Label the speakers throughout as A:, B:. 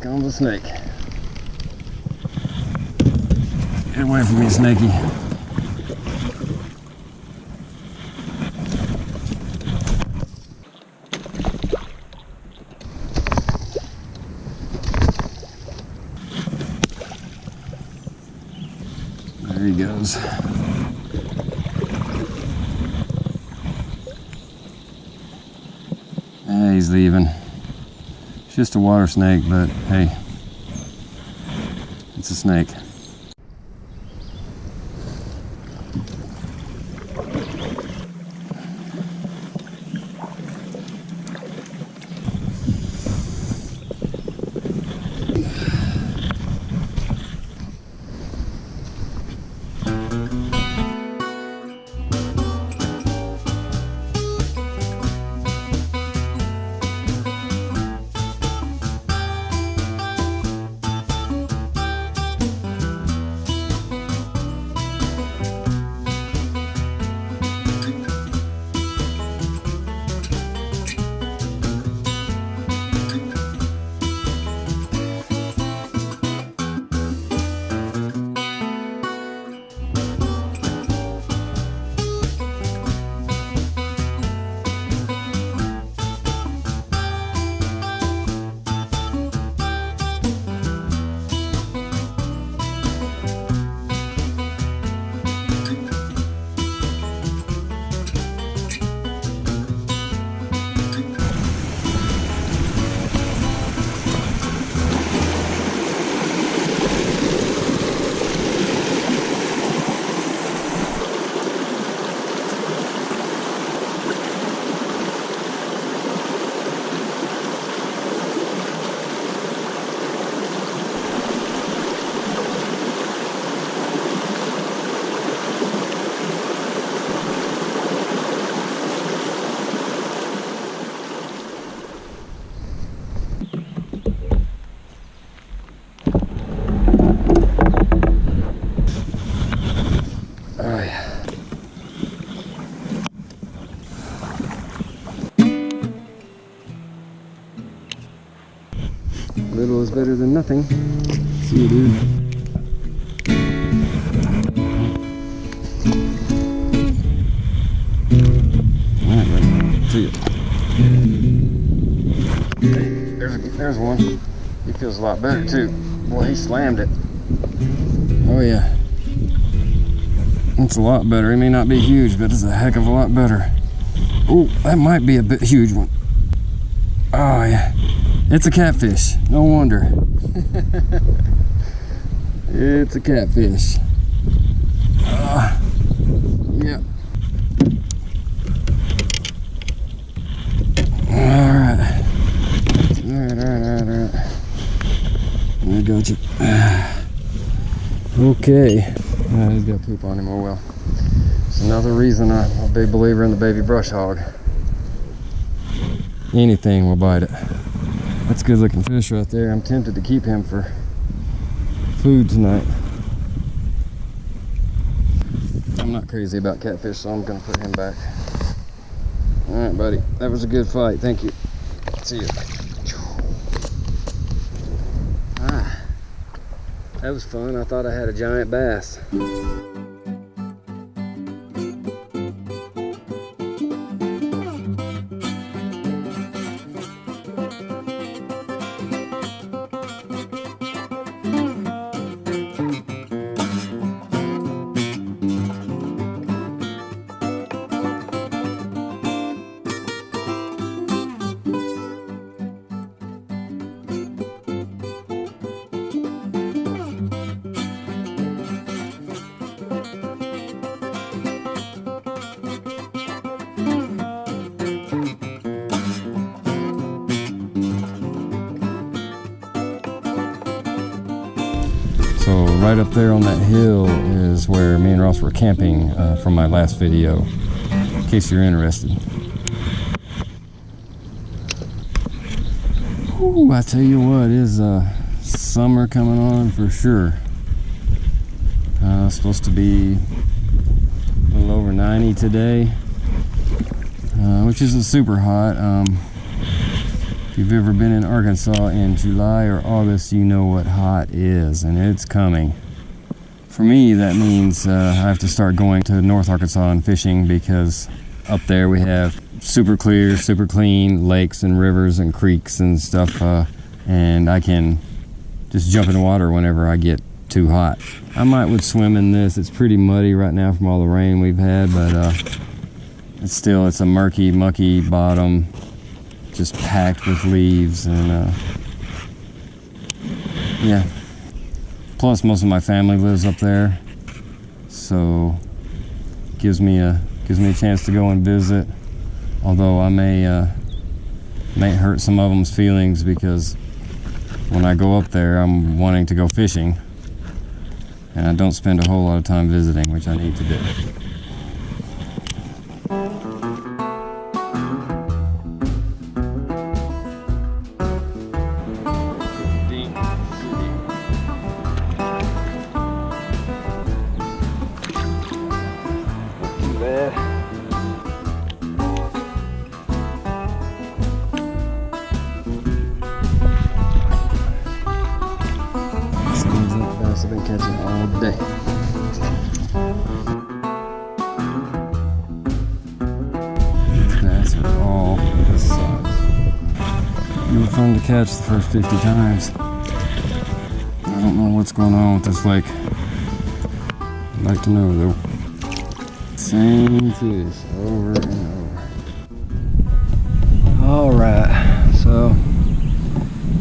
A: comes a snake. Get away from me, snakey. There he goes. He's leaving. It's just a water snake, but hey, it's a snake. Little is better than nothing. See you, dude. Alright, buddy. See you. Hey, there's one. He feels a lot better too. Boy, he slammed it. Oh yeah. It's a lot better. It may not be huge, but it's a heck of a lot better. Oh, that might be a bit huge one. Oh yeah. It's a catfish, no wonder. It's a catfish. Yeah. Alright. Alright. I got you. Okay. He's got poop on him, oh well. It's another reason I'm a big believer in the baby brush hog. Anything will bite it. That's a good looking fish right there. I'm tempted to keep him for food tonight. I'm not crazy about catfish, so I'm gonna put him back. Alright, buddy. That was a good fight. Thank you. See you. That was fun. I thought I had a giant bass. So right up there on that hill is where me and Ross were camping from my last video, in case you're interested. Ooh, I tell you what, it is summer coming on for sure. Supposed to be a little over 90 today, which isn't super hot. If you've ever been in Arkansas in July or August, you know what hot is, and it's coming. For me, that means I have to start going to North Arkansas and fishing, because up there we have super clear, super clean lakes and rivers and creeks and stuff, and I can just jump in the water whenever I get too hot. I would swim in this. It's pretty muddy right now from all the rain we've had, but it's a murky, mucky bottom, just packed with leaves, and yeah. Plus, most of my family lives up there, so gives me a chance to go and visit. Although I may hurt some of them's feelings, because when I go up there, I'm wanting to go fishing, and I don't spend a whole lot of time visiting, which I need to do. I've been catching all day. These bass are all this size. They were fun to catch the first 50 times. I don't know what's going on with this lake. I'd like to know though. Same fish over and over. Alright, so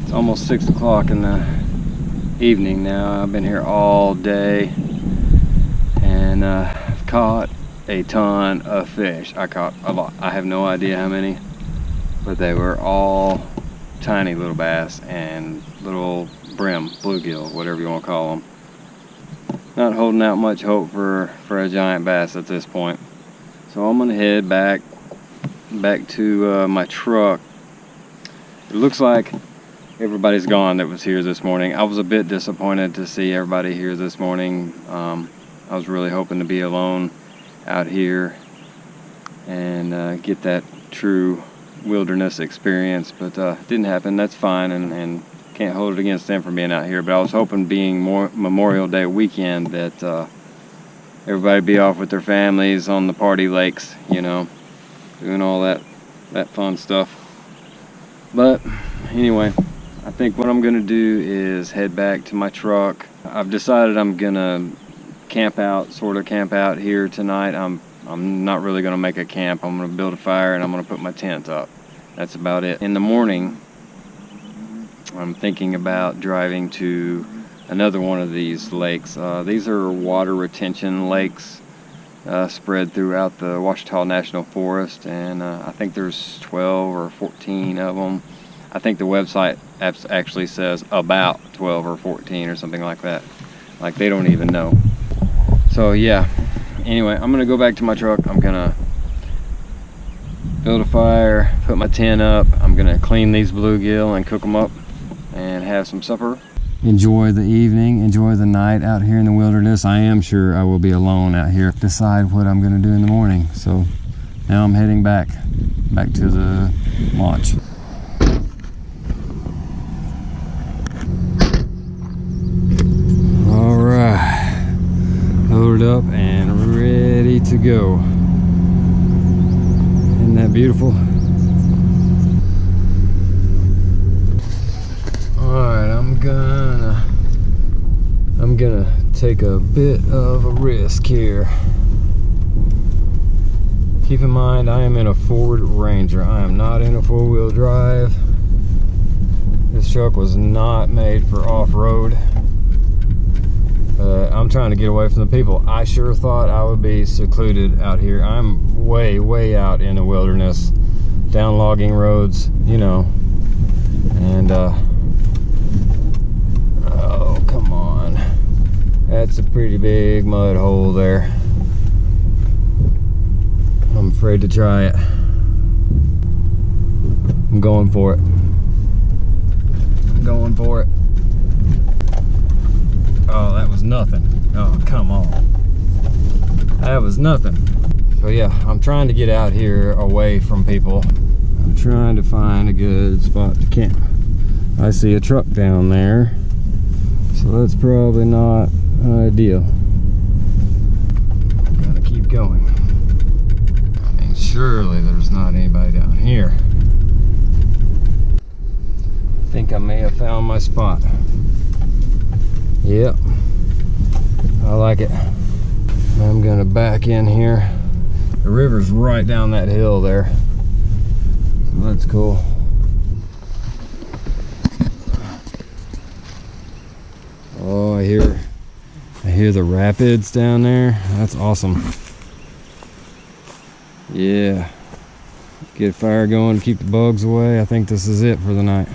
A: it's almost 6 o'clock in the evening now. I've been here all day, and I've caught a ton of fish. I caught a lot. I have no idea how many, but they were all tiny little bass and little brim, bluegill, whatever you want to call them. Not holding out much hope for a giant bass at this point. So I'm gonna head back to my truck. It looks like everybody's gone that was here this morning. I was a bit disappointed to see everybody here this morning. I was really hoping to be alone out here and get that true wilderness experience, but didn't happen. That's fine, and can't hold it against them for being out here. But I was hoping, being more Memorial Day weekend, that everybody be off with their families on the party lakes, you know, doing all that fun stuff. But anyway, I think what I'm gonna do is head back to my truck. I've decided I'm gonna sort of camp out here tonight. I'm not really gonna make a camp. I'm gonna build a fire and I'm gonna put my tent up. That's about it. In the morning, I'm thinking about driving to another one of these lakes. These are water retention lakes spread throughout the Ouachita National Forest, and I think there's 12 or 14 of them. I think the website actually says about 12 or 14 or something like that. Like, they don't even know. So yeah, anyway, I'm gonna go back to my truck. I'm gonna build a fire, put my tent up. I'm gonna clean these bluegill and cook them up and have some supper. Enjoy the evening, enjoy the night out here in the wilderness. I am sure I will be alone out here. Decide what I'm gonna do in the morning. So now I'm heading back to the launch. Loaded up and ready to go. Isn't that beautiful? Alright, I'm gonna take a bit of a risk here. Keep in mind, I am in a Ford Ranger. I am not in a four-wheel drive. This truck was not made for off-road. I'm trying to get away from the people. I sure thought I would be secluded out here. I'm way out in the wilderness, down logging roads, you know. And oh, come on. That's a pretty big mud hole there. I'm afraid to try it. I'm going for it. I'm going for it. Oh, that was nothing. Oh, come on. That was nothing. So yeah, I'm trying to get out here away from people. I'm trying to find a good spot to camp. I see a truck down there, so that's probably not ideal. Gotta keep going. I mean, surely there's not anybody down here. I think I may have found my spot. Yep, I like it. I'm gonna back in here. The river's right down that hill there. So that's cool. Oh, I hear the rapids down there. That's awesome. Yeah. Get a fire going to keep the bugs away. I think this is it for the night.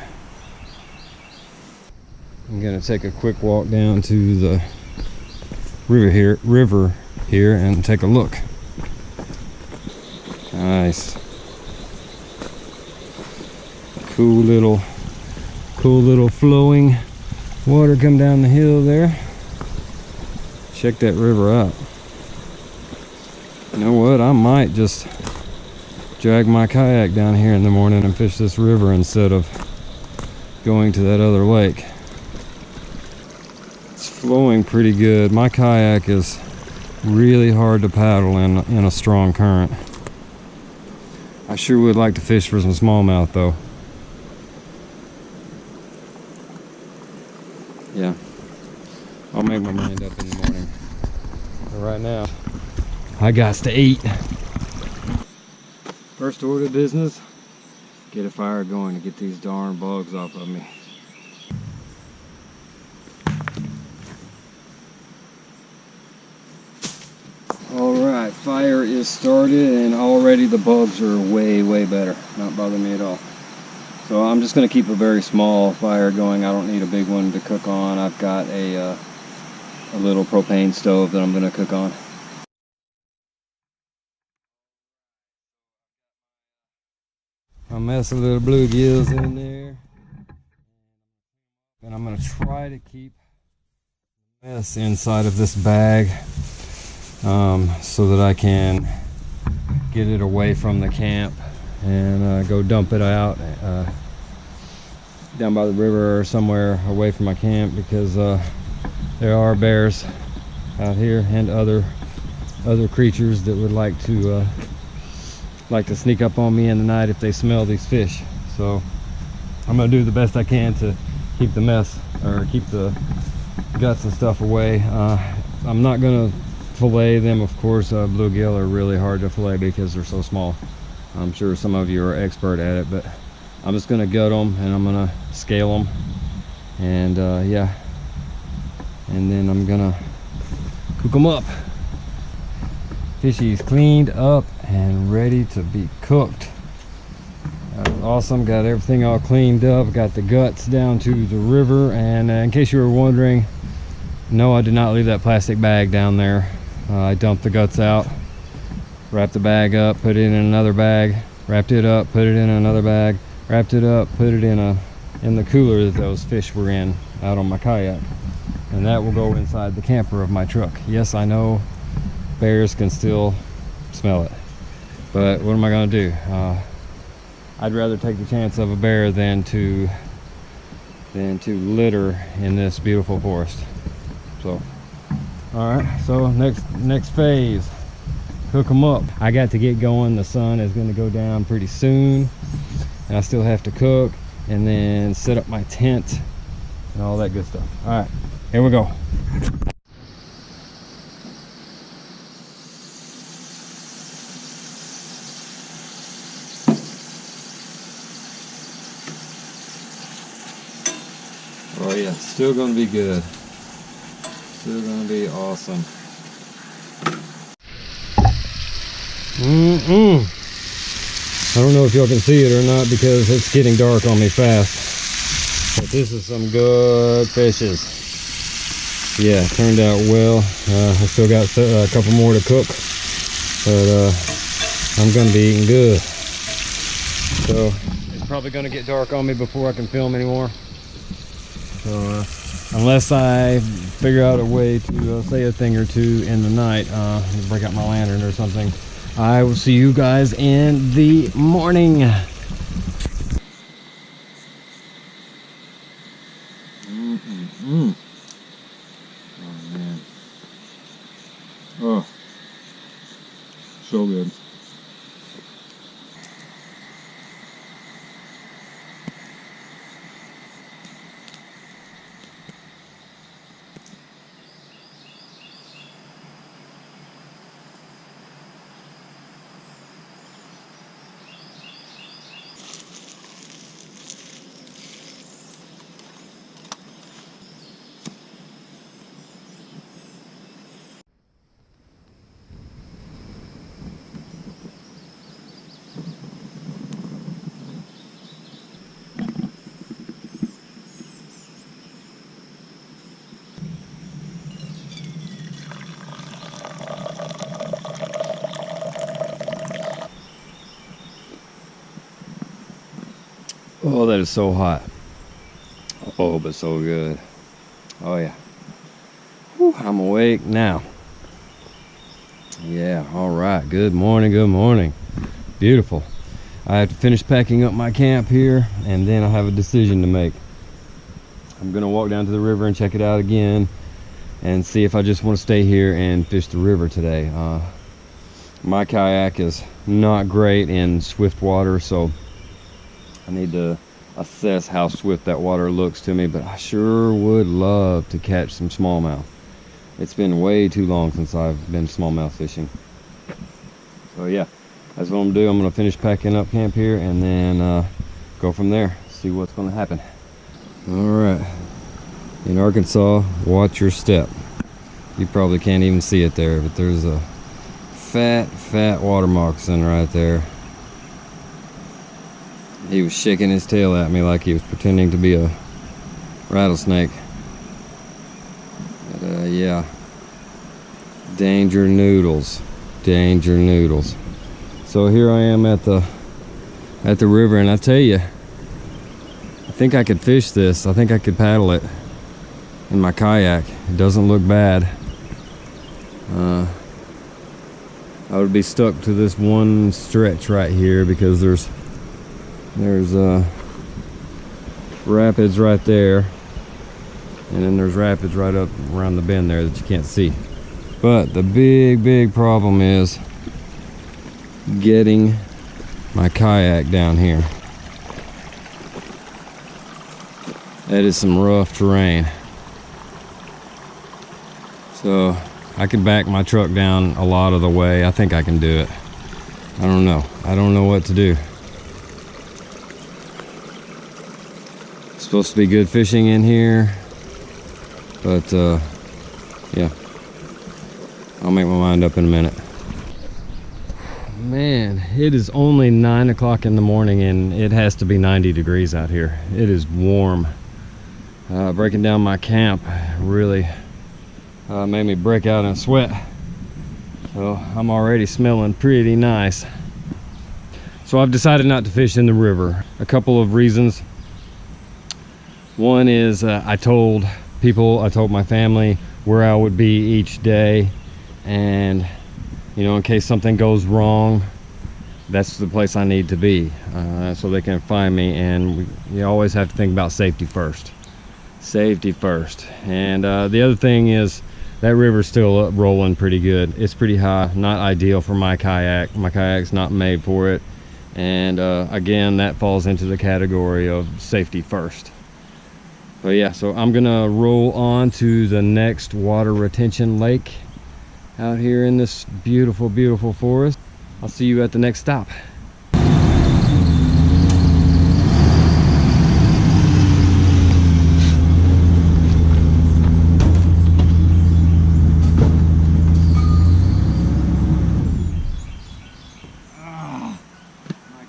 A: I'm gonna take a quick walk down to the river here and take a look. Nice. Cool little flowing water come down the hill there. Check that river out. You know what? I might just drag my kayak down here in the morning and fish this river instead of going to that other lake. It's flowing pretty good. My kayak is really hard to paddle in a strong current. I sure would like to fish for some smallmouth though. Yeah, I'll make my mind up in the morning. But right now, I got to eat. First order of business, get a fire going to get these darn bugs off of me. Alright, fire is started and already the bugs are way better. Not bothering me at all. So I'm just going to keep a very small fire going. I don't need a big one to cook on. I've got a little propane stove that I'm going to cook on. A mess of little bluegills in there. And I'm going to try to keep the mess inside of this bag so that I can get it away from the camp and go dump it out down by the river or somewhere away from my camp, because there are bears out here and other creatures that would like to sneak up on me in the night if they smell these fish. So I'm gonna do the best I can to keep the mess, or keep the guts and stuff away. I'm not gonna fillet them, of course. Bluegill are really hard to fillet because they're so small. I'm sure some of you are expert at it, but I'm just gonna gut them and I'm gonna scale them, and yeah, and then I'm gonna cook them up. Fishy's cleaned up and ready to be cooked. Awesome. Got everything all cleaned up. Got the guts down to the river, and in case you were wondering, no, I did not leave that plastic bag down there. I dumped the guts out, wrapped the bag up, put it in another bag, wrapped it up, put it in another bag, wrapped it up, put it in the cooler that those fish were in out on my kayak, and that will go inside the camper of my truck. Yes, I know bears can still smell it, but what am I gonna do? I'd rather take the chance of a bear than to litter in this beautiful forest. So all right, so next phase, cook them up. I got to get going. The sun is going to go down pretty soon, and I still have to cook and then set up my tent and all that good stuff. All right, here we go. Oh yeah, still going to be good. Still going to be awesome. I don't know if y'all can see it or not because it's getting dark on me fast. But this is some good fishes. Yeah, turned out well. I still got a couple more to cook, but I'm going to be eating good. So it's probably going to get dark on me before I can film anymore. So unless I figure out a way to say a thing or two in the night, break out my lantern or something, I will see you guys in the morning. Oh, that is so hot. Oh, but so good. Oh yeah. Whew, I'm awake now. Yeah, all right. Good morning, good morning. Beautiful. I have to finish packing up my camp here, and then I have a decision to make. I'm gonna walk down to the river and check it out again and see if I just want to stay here and fish the river today. My kayak is not great in swift water, so I need to assess how swift that water looks to me, but I sure would love to catch some smallmouth. It's been way too long since I've been smallmouth fishing. So yeah, that's what I'm gonna do. I'm gonna finish packing up camp here and then go from there, see what's gonna happen. All right, in Arkansas, watch your step. You probably can't even see it there, but there's a fat water moccasin right there. He was shaking his tail at me like he was pretending to be a rattlesnake. But yeah, danger noodles, danger noodles. So here I am at the river, and I tell you, I think I could fish this. I think I could paddle it in my kayak. It doesn't look bad. I would be stuck to this one stretch right here because there's rapids right there, and then there's rapids right up around the bend there that you can't see. But the big problem is getting my kayak down here. That is some rough terrain. So I can back my truck down a lot of the way. I think I can do it. I don't know. I don't know what to do. It's supposed to be good fishing in here, but yeah, I'll make my mind up in a minute. Man, it is only 9 o'clock in the morning and it has to be 90 degrees out here. It is warm. Breaking down my camp really made me break out in a sweat. So I'm already smelling pretty nice. So I've decided not to fish in the river. A couple of reasons. One is I told my family where I would be each day, and you know, in case something goes wrong, that's the place I need to be, so they can find me. And you always have to think about safety first. Safety first. And the other thing is that river's still rolling pretty good. It's pretty high, not ideal for my kayak. My kayak's not made for it. And again, that falls into the category of safety first. But yeah, so I'm gonna roll on to the next water retention lake out here in this beautiful forest. I'll see you at the next stop.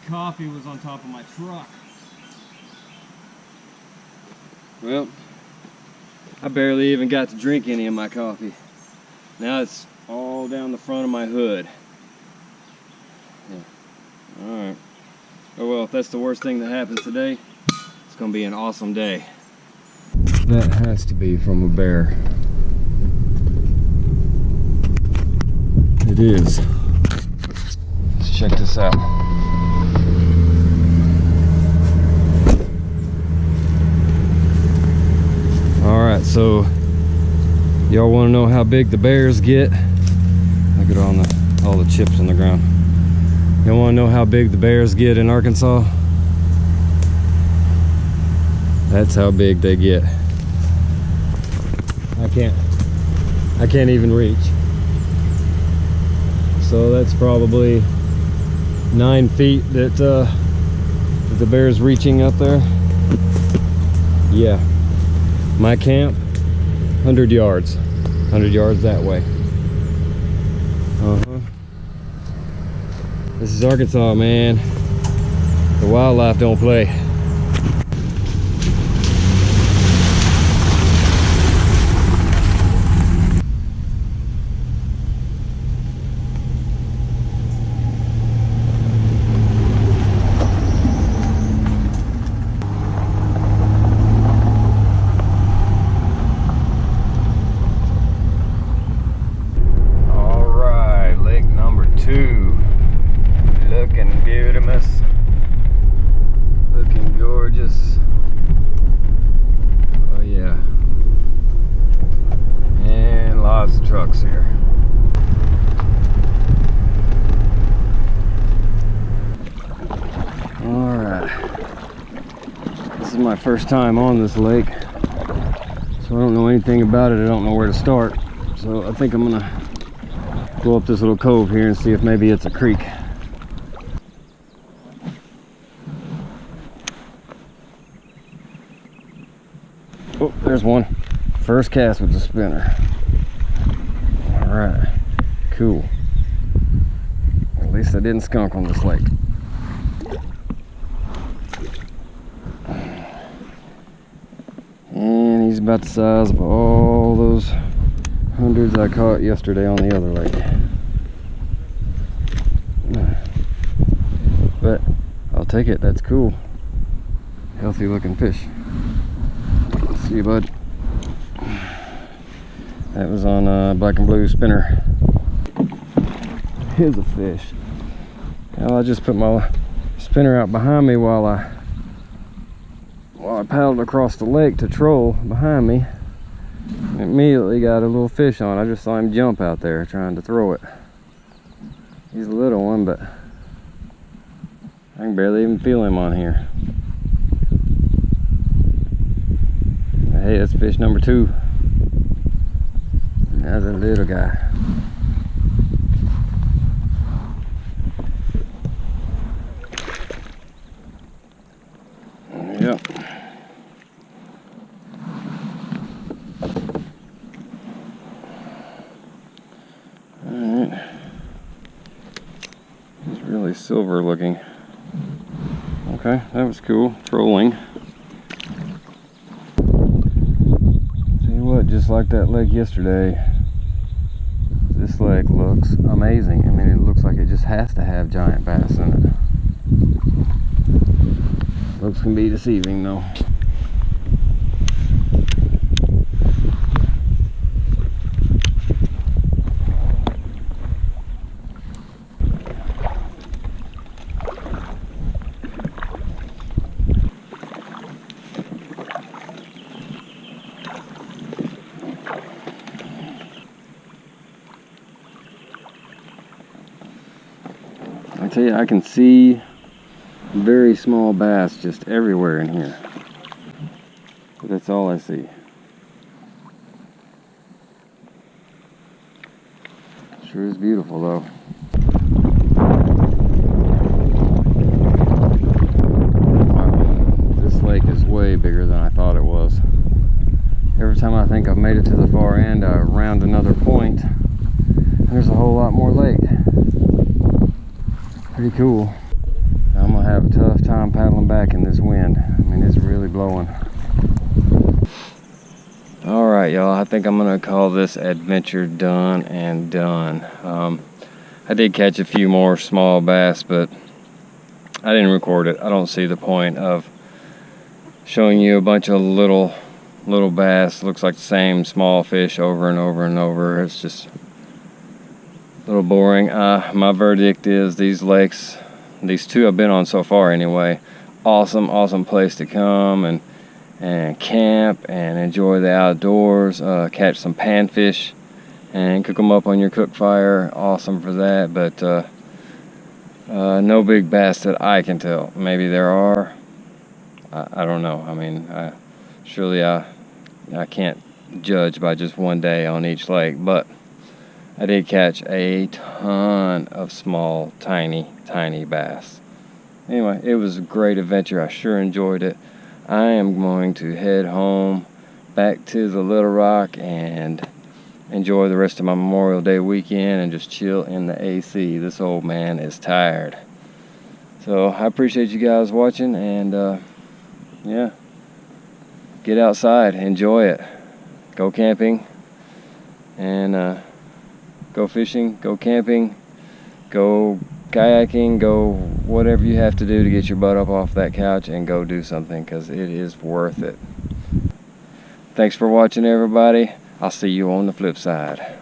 A: Coffee was on top of my truck. Well, I barely even got to drink any of my coffee. Now it's all down the front of my hood. Yeah. Alright. Oh well, if that's the worst thing that happens today, it's gonna be an awesome day. That has to be from a bear. It is. Let's check this out. Alright, so y'all want to know how big the bears get? Look at all the chips on the ground. Y'all want to know how big the bears get in Arkansas? That's how big they get. I can't even reach. So that's probably 9 feet that the bear's reaching up there. Yeah. My camp, 100 yards. 100 yards that way. This is Arkansas, man. The wildlife don't play. This is my first time on this lake, so I don't know anything about it. I don't know where to start. So I think I'm gonna go up this little cove here and see if maybe it's a creek. Oh, there's one. First cast with the spinner. All right, cool. At least I didn't skunk on this lake. And he's about the size of all those hundreds I caught yesterday on the other lake. But I'll take it, that's cool. Healthy looking fish. See you, bud. That was on a black and blue spinner. Here's a fish. Now I just put my spinner out behind me while I paddled across the lake to troll behind me. Immediately got a little fish on. I just saw him jump out there trying to throw it. He's a little one, but I can barely even feel him on here. Hey, that's fish number 2. Another little guy. Yep. Alright. He's really silver looking. Okay, that was cool. Trolling. Just like that lake yesterday, this lake looks amazing. I mean, it looks like it just has to have giant bass in it. Looks can be deceiving though. I tell you, I can see very small bass just everywhere in here. But that's all I see. Sure is beautiful though. Wow, this lake is way bigger than I thought it was. Every time I think I've made it to the far end, I round another point, there's a whole lot more lake. Pretty cool. I'm gonna have a tough time paddling back in this wind. I mean, it's really blowing. All right, y'all, I think I'm gonna call this adventure done and done. I did catch a few more small bass, but I didn't record it. I don't see the point of showing you a bunch of little bass. Looks like the same small fish over and over and over. It's just a little boring. My verdict is these lakes, these 2 I've been on so far anyway, awesome place to come and camp and enjoy the outdoors, catch some panfish and cook them up on your cook fire. Awesome for that, but no big bass that I can tell. Maybe there are, I don't know. I mean, surely I can't judge by just one day on each lake, but I did catch a ton of small, tiny bass. Anyway, it was a great adventure. I sure enjoyed it. I am going to head home back to the Little Rock and enjoy the rest of my Memorial Day weekend and just chill in the AC. This old man is tired. So I appreciate you guys watching, and yeah, get outside, enjoy it, go camping, and go fishing, go camping, go kayaking, go whatever you have to do to get your butt up off that couch and go do something, because it is worth it. Thanks for watching, everybody. I'll see you on the flip side.